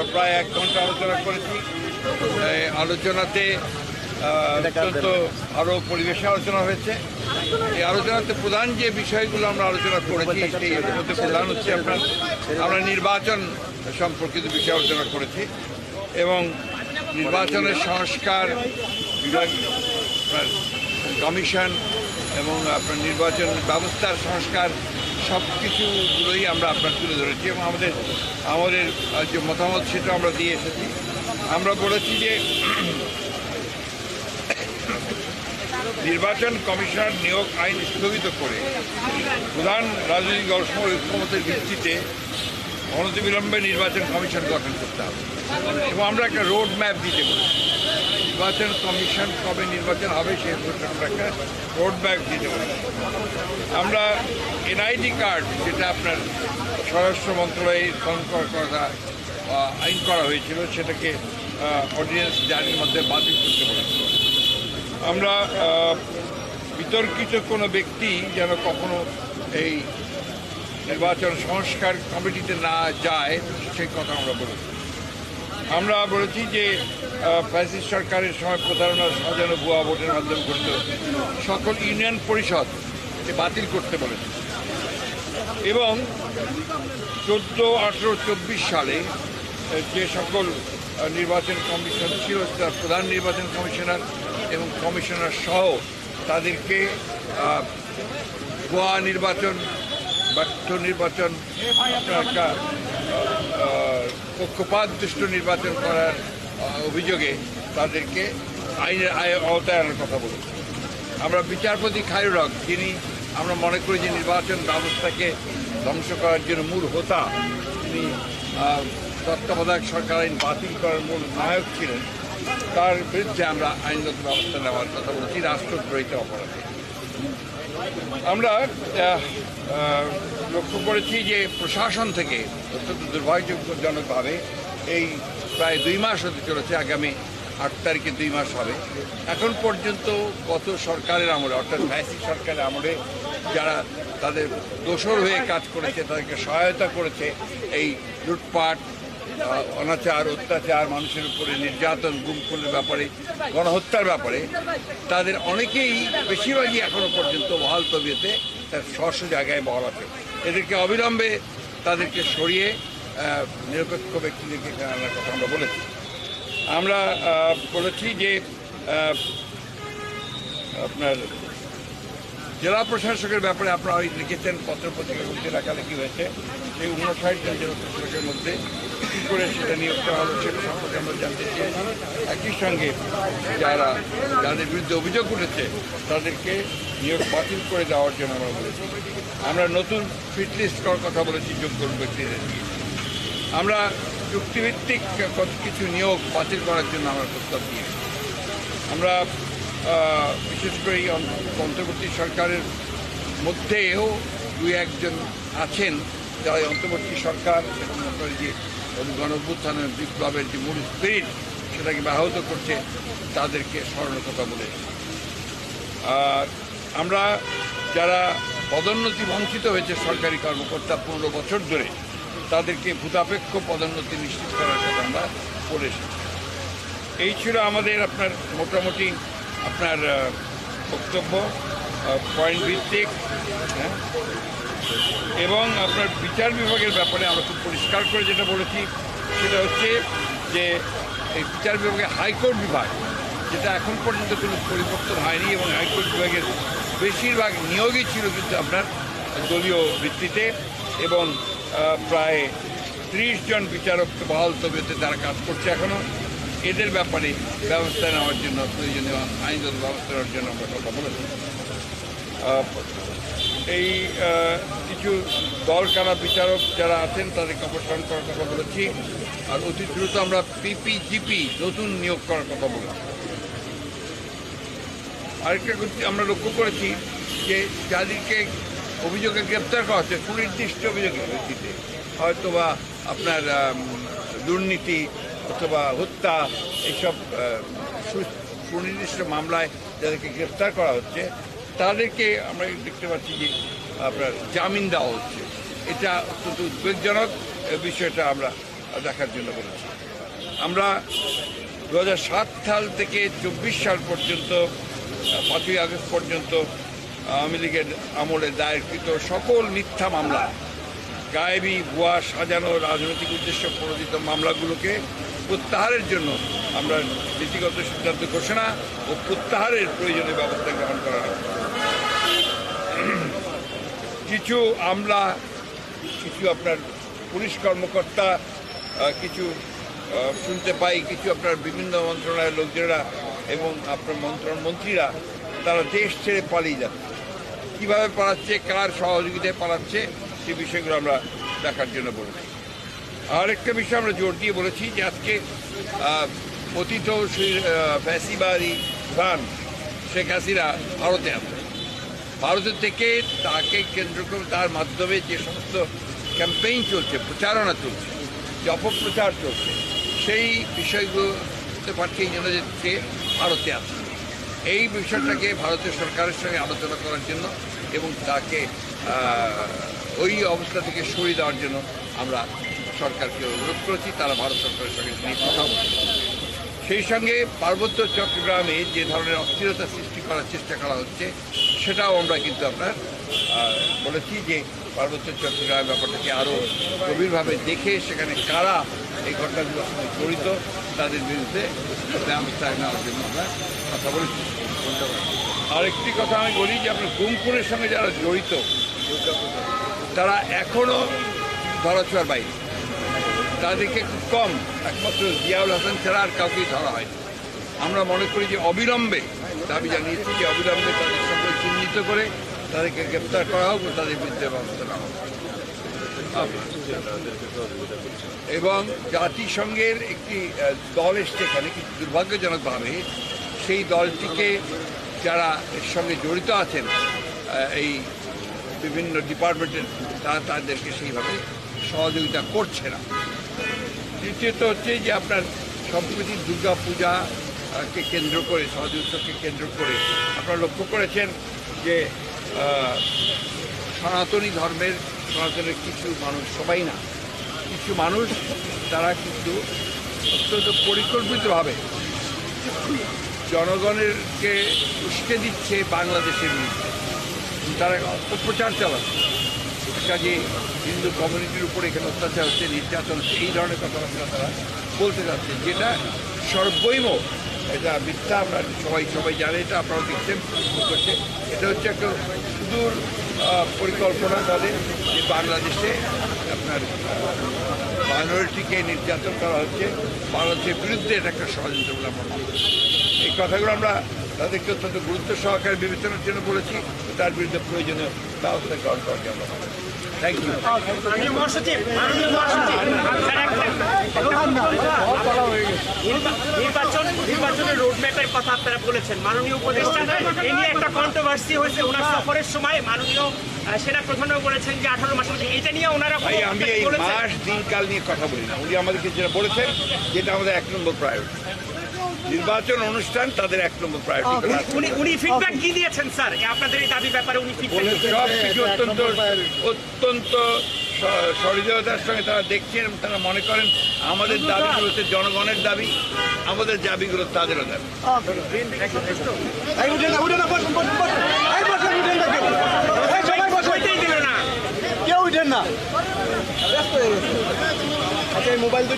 আমরা প্রায় 1 ঘন্টা আলোচনা করেছি। এই আলোচনাতে অত্যন্ত আরও পরিবেশে আলোচনা হয়েছে। এই আলোচনাতে প্রধান যে বিষয়গুলো আমরা আলোচনা করেছি সেই মধ্যে প্রধান হচ্ছে আমরা নির্বাচন সম্পর্কিত বিষয় আলোচনা করেছি এবং নির্বাচনের সংস্কার বিভাগ কমিশন এবং আপনার নির্বাচন ব্যবস্থার সংস্কার সব কিছুগুলোই আমরা আপনার তুলে ধরেছি এবং আমাদের যে মতামত সেটা আমরা দিয়ে এসেছি। আমরা বলেছি যে নির্বাচন কমিশনার নিয়োগ আইন স্থগিত করে প্রধান রাজনৈতিক দলসমূহ ঐক্যমতের ভিত্তিতে অনতিবিলম্বে নির্বাচন কমিশন গঠন করতে হবে এবং আমরা একটা রোড ম্যাপ দিতে বলেছি। নির্বাচন কমিশন কবে নির্বাচন হবে সেই আমরা একটা রোড ম্যাপ দিতে বলেছি। আমরা এনআইডি কার্ড যেটা আপনার স্বরাষ্ট্র মন্ত্রণালয়ের কথা আইন করা হয়েছিল সেটাকে অর্ডিন্যান্স জারির মধ্যে বাতিল করতে বলেছি। আমরা বিতর্কিত কোনো ব্যক্তি যেন কখনো এই নির্বাচন সংস্কার কমিটিতে না যায় সেই কথা আমরা বলেছি। আমরা বলেছি যে ফ্যাসিস্ট সরকারের সময় প্রতারণা সাজানো ভুয়া ভোটের মাধ্যমে গঠিত সকল ইউনিয়ন পরিষদ বাতিল করতে বলেছি এবং 14, 18, 24 সালে যে সকল নির্বাচন কমিশন ছিল তার প্রধান নির্বাচন কমিশনার এবং কমিশনার সহ তাদেরকে ভুয়া নির্বাচন ব্যর্থ নির্বাচন একটা পক্ষপাতদুষ্ট নির্বাচন করার অভিযোগে তাদেরকে আইনের আওতায় আনার কথা বলেছি। আমরা বিচারপতি খায়রুল হক যিনি আমরা মনে করি যে নির্বাচন ব্যবস্থাকে ধ্বংস করার জন্য মূল হোতা, তিনি তত্ত্বাবধায়ক সরকার আইন বাতিল করার মূল নায়ক ছিলেন, তার বিরুদ্ধে আমরা আইনগত ব্যবস্থা নেওয়ার কথা বলেছি রাষ্ট্রদ্রোহিতা অপরাধে। আমরা লক্ষ্য করেছি যে প্রশাসন থেকে অত্যন্ত দুর্ভাগ্যজনকভাবে এই প্রায় 2 মাস হতে চলেছে, আগামী 8 তারিখে 2 মাস হবে, এখন পর্যন্ত গত সরকারের আমলে অর্থাৎ ফ্যাসিস্ট সরকারের আমলে যারা তাদের দোসর হয়ে কাজ করেছে তাদেরকে সহায়তা করেছে এই লুটপাট, অনাচার, অত্যাচার, মানুষের উপরে নির্যাতন, গুম খুনের ব্যাপারে, গণহত্যার ব্যাপারে তাদের অনেকেই বেশিরভাগই এখনও পর্যন্ত বহাল তবিয়তে তার স্ব জায়গায় বহাল আছে। এদেরকে অবিলম্বে তাদেরকে সরিয়ে নিরপেক্ষ ব্যক্তিদেরকে আনার কথা আমরা বলেছি। আমরা বলেছি যে আপনার জেলা প্রশাসকের ব্যাপারে আপনারা লিখেছেন পত্রপত্রিকাগুলিতে লেখালেখি হয়েছে, সেই 59 জন জেলা প্রশাসকের মধ্যে কী করে সেটা নিয়োগ করা হলো সেটা সম্পর্কে আমরা জানতে চেয়েছি। একই সঙ্গে যাদের বিরুদ্ধে অভিযোগ উঠেছে তাদেরকে নিয়োগ বাতিল করে দেওয়ার জন্য আমরা বলেছি। আমরা নতুন ফিট লিস্ট করার কথা বলেছি যোগ্য ব্যক্তিদের। আমরা চুক্তিভিত্তিক কিছু নিয়োগ বাতিল করার জন্য আমরা প্রস্তাব দিয়েছি। আমরা বিশেষ করে এই অন্তর্বর্তী সরকারের মধ্যেও 2-1 জন আছেন যারা অন্তর্বর্তী সরকার এবং যে গণঅভ্যুত্থানের বিপ্লবের যে মূল স্পিরিট সেটাকে ব্যাহত করছে তাদেরকে স্মরণের কথা বলে। আর আমরা যারা পদোন্নতি বঞ্চিত হয়েছে সরকারি কর্মকর্তা 15 বছর ধরে তাদেরকে ভূতাপেক্ষ পদোন্নতি নিশ্চিত করার কথা আমরা বলে এসেছি। এই ছিল আমাদের আপনার মোটামুটি আপনার বক্তব্য পয়েন্ট ভিত্তিক, হ্যাঁ। এবং আপনার বিচার বিভাগের ব্যাপারে আমরা খুব পরিষ্কার করে যেটা বলেছি সেটা হচ্ছে যে এই বিচার বিভাগে হাইকোর্ট বিভাগ যেটা এখন পর্যন্ত কোনো পরিবর্তন হয়নি এবং হাইকোর্ট বিভাগের বেশিরভাগ নিয়োগই ছিল কিন্তু আপনার দলীয় ভিত্তিতে এবং প্রায় 30 জন বিচারক বহাল তবিয়তে তারা কাজ করছে এখনও। এদের ব্যাপারে ব্যবস্থা নেওয়ার জন্য প্রয়োজনীয় আইনগত ব্যবস্থা নেওয়ার জন্য আমরা কথা বলেছি। এই কিছু দলকানা বিচারক যারা আছেন তাদেরকে অপসারণ করার কথা বলেছি। আর অতি দ্রুত আমরা পিপিজিপি নতুন নিয়োগ করার কথা বলেছি। আরেকটা আমরা লক্ষ্য করেছি যে যাদেরকে অভিযোগে গ্রেপ্তার করা হচ্ছে সুনির্দিষ্ট অভিযোগের ভিত্তিতে, হয়তোবা আপনার দুর্নীতি অথবা হত্যা এইসব সুনির্দিষ্ট মামলায় যাদেরকে গ্রেপ্তার করা হচ্ছে তাদেরকে আমরা দেখতে পাচ্ছি যে আপনার জামিন দেওয়া হচ্ছে। এটা অত্যন্ত উদ্বেগজনক বিষয়টা আমরা দেখার জন্য বলেছি। আমরা 2007 সাল থেকে 24 সাল পর্যন্ত 5ই আগস্ট পর্যন্ত আওয়ামী লীগের আমলে দায়েরকৃত সকল মিথ্যা মামলা, গায়েবী, ভুয়া, সাজানো, রাজনৈতিক উদ্দেশ্য প্রণোদিত মামলাগুলোকে প্রত্যাহারের জন্য আমরা নীতিগত সিদ্ধান্ত ঘোষণা ও প্রত্যাহারের প্রয়োজনীয় ব্যবস্থা গ্রহণ করা হবে। কিছু আমলা, কিছু আপনার পুলিশ কর্মকর্তা, কিছু শুনতে পাই কিছু আপনার বিভিন্ন মন্ত্রণালয়ের লোকজনেরা এবং আপনার মন্ত্রীরা তারা দেশ ছেড়ে পালিয়ে যাচ্ছে। কীভাবে পালাচ্ছে, কার সহযোগিতায় পালাচ্ছে, সেই বিষয়গুলো আমরা দেখার জন্য বলেছি। আর একটা বিষয় আমরা জোর দিয়ে বলেছি যে আজকে পতিত ফ্যাসিবাদী ভান শেখ হাসিনা ভারতে আছে। ভারতের থেকে তাকে কেন্দ্র করে তার মাধ্যমে যে সমস্ত ক্যাম্পেইন চলছে, প্রচারণা চলছে, যে অপপ্রচার চলছে, সেই বিষয়গুলোতে পাঠিয়ে জন্য যে সে ভারতে আছে, এই বিষয়টাকে ভারতের সরকারের সঙ্গে আলোচনা করার জন্য এবং তাকে ওই অবস্থা থেকে সরিয়ে দেওয়ার জন্য আমরা সরকারকে অনুরোধ করেছি। তারা ভারত সরকারের সঙ্গে নিয়ে কথা বলছে। সেই সঙ্গে পার্বত্য চট্টগ্রামে যে ধরনের অস্থিরতা সৃষ্টি করার চেষ্টা করা হচ্ছে সেটাও আমরা কিন্তু আপনার বলেছি যে পার্বত্য চট্টগ্রামের ব্যাপারটাকে আরও গভীরভাবে দেখে সেখানে কারা এই ঘটনাগুলোর সঙ্গে জড়িত তাদের বিরুদ্ধে ব্যবস্থা নেওয়ার জন্য আমরা কথা বলেছি। আরেকটি কথা আমি বলি যে আপনার গুমখুনের সঙ্গে যারা জড়িত তারা এখনও ধরাছোঁয়ার বাইরে, তাদেরকে খুব কম, একমাত্র জিয়াউল হাসান ছাড়া আর কাউকেই ধরা হয়নি। আমরা মনে করি যে অবিলম্বে, দাবি জানিয়েছি যে অবিলম্বে তাদের সঙ্গে চিহ্নিত করে তাদেরকে গ্রেপ্তার করা হোক ও তাদের বিরুদ্ধে ব্যবস্থা নেওয়া হোক। এবং জাতিসংঘের একটি দল এসছে এখানে, কিন্তু দুর্ভাগ্যজনকভাবে সেই দলটিকে যারা এর সঙ্গে জড়িত আছেন এই বিভিন্ন ডিপার্টমেন্টের, তারা তাদেরকে সেইভাবে সহযোগিতা করছে না। দ্বিতীয়ত হচ্ছে যে আপনার সম্প্রতি দুর্গা পূজাকে কেন্দ্র করে, সহযোগিতাকে কেন্দ্র করে আপনারা লক্ষ্য করেছেন যে সনাতনী কিছু মানুষ, সবাই না, কিছু মানুষ তারা কিন্তু অত্যন্ত পরিকল্পিতভাবে জনগণেরকে উস্কে দিচ্ছে বাংলাদেশের বিরুদ্ধে। তারা অপপ্রচার চালাচ্ছে, কাজে হিন্দু কমিউনিটির উপরে এখানে অত্যাচার হচ্ছে, নির্যাতন হচ্ছে, এই ধরনের কথাবার্তা তারা বলতে যাচ্ছে, যেটা সর্বৈব এটা মিথ্যা। আমরা সবাই জানে, এটা আপনারা দেখছেন করছে। এটা হচ্ছে একটা সুদূর পরিকল্পনা তাদের, যে বাংলাদেশে আপনার মাইনরিটিকে নির্যাতন করা হচ্ছে, বাংলাদেশের বিরুদ্ধে এটা একটা ষড়যন্ত্র বলে আমরা মনে করি। এই কথাগুলো আমরা তাদেরকে অত্যন্ত গুরুত্ব সহকারে বিবেচনার জন্য বলেছি, তার বিরুদ্ধে প্রয়োজনীয় ব্যবস্থা গ্রহণ করার জন্য। Thank you. নির্বাচনের রোডম্যাপের কথা আপনারা বলেছেন, মাননীয় উপদেষ্টা এ নিয়ে একটা কন্ট্রোভার্সি হয়েছে ওনার সফরের সময়। মাননীয় সেনা প্রধানও বলেছেন যে 18 মাসের মধ্যে, এটা নিয়ে ওনারা আমি এই মাস দিনকাল নিয়ে কথা বলি না। উনি আমাদেরকে যেটা বলেছেন যেটা আমাদের 1 নম্বর প্রায়োরিটি, নির্বাচন অনুষ্ঠান তাদের 1 নম্বর প্রায়োরিটি। উনি ফিডব্যাক কি দিয়েছেন স্যার আপনাদের এই দাবি ব্যাপারে? উনি সব কিছু অত্যন্ত সহৃদয়তার সঙ্গে তারা দেখছেন এবং তারা মনে করেন আমাদের দাবিগুলো হচ্ছে জনগণের দাবি, আমাদের দাবিগুলো তাদেরও দাবি। কেউ উঠেন না, মোবাইল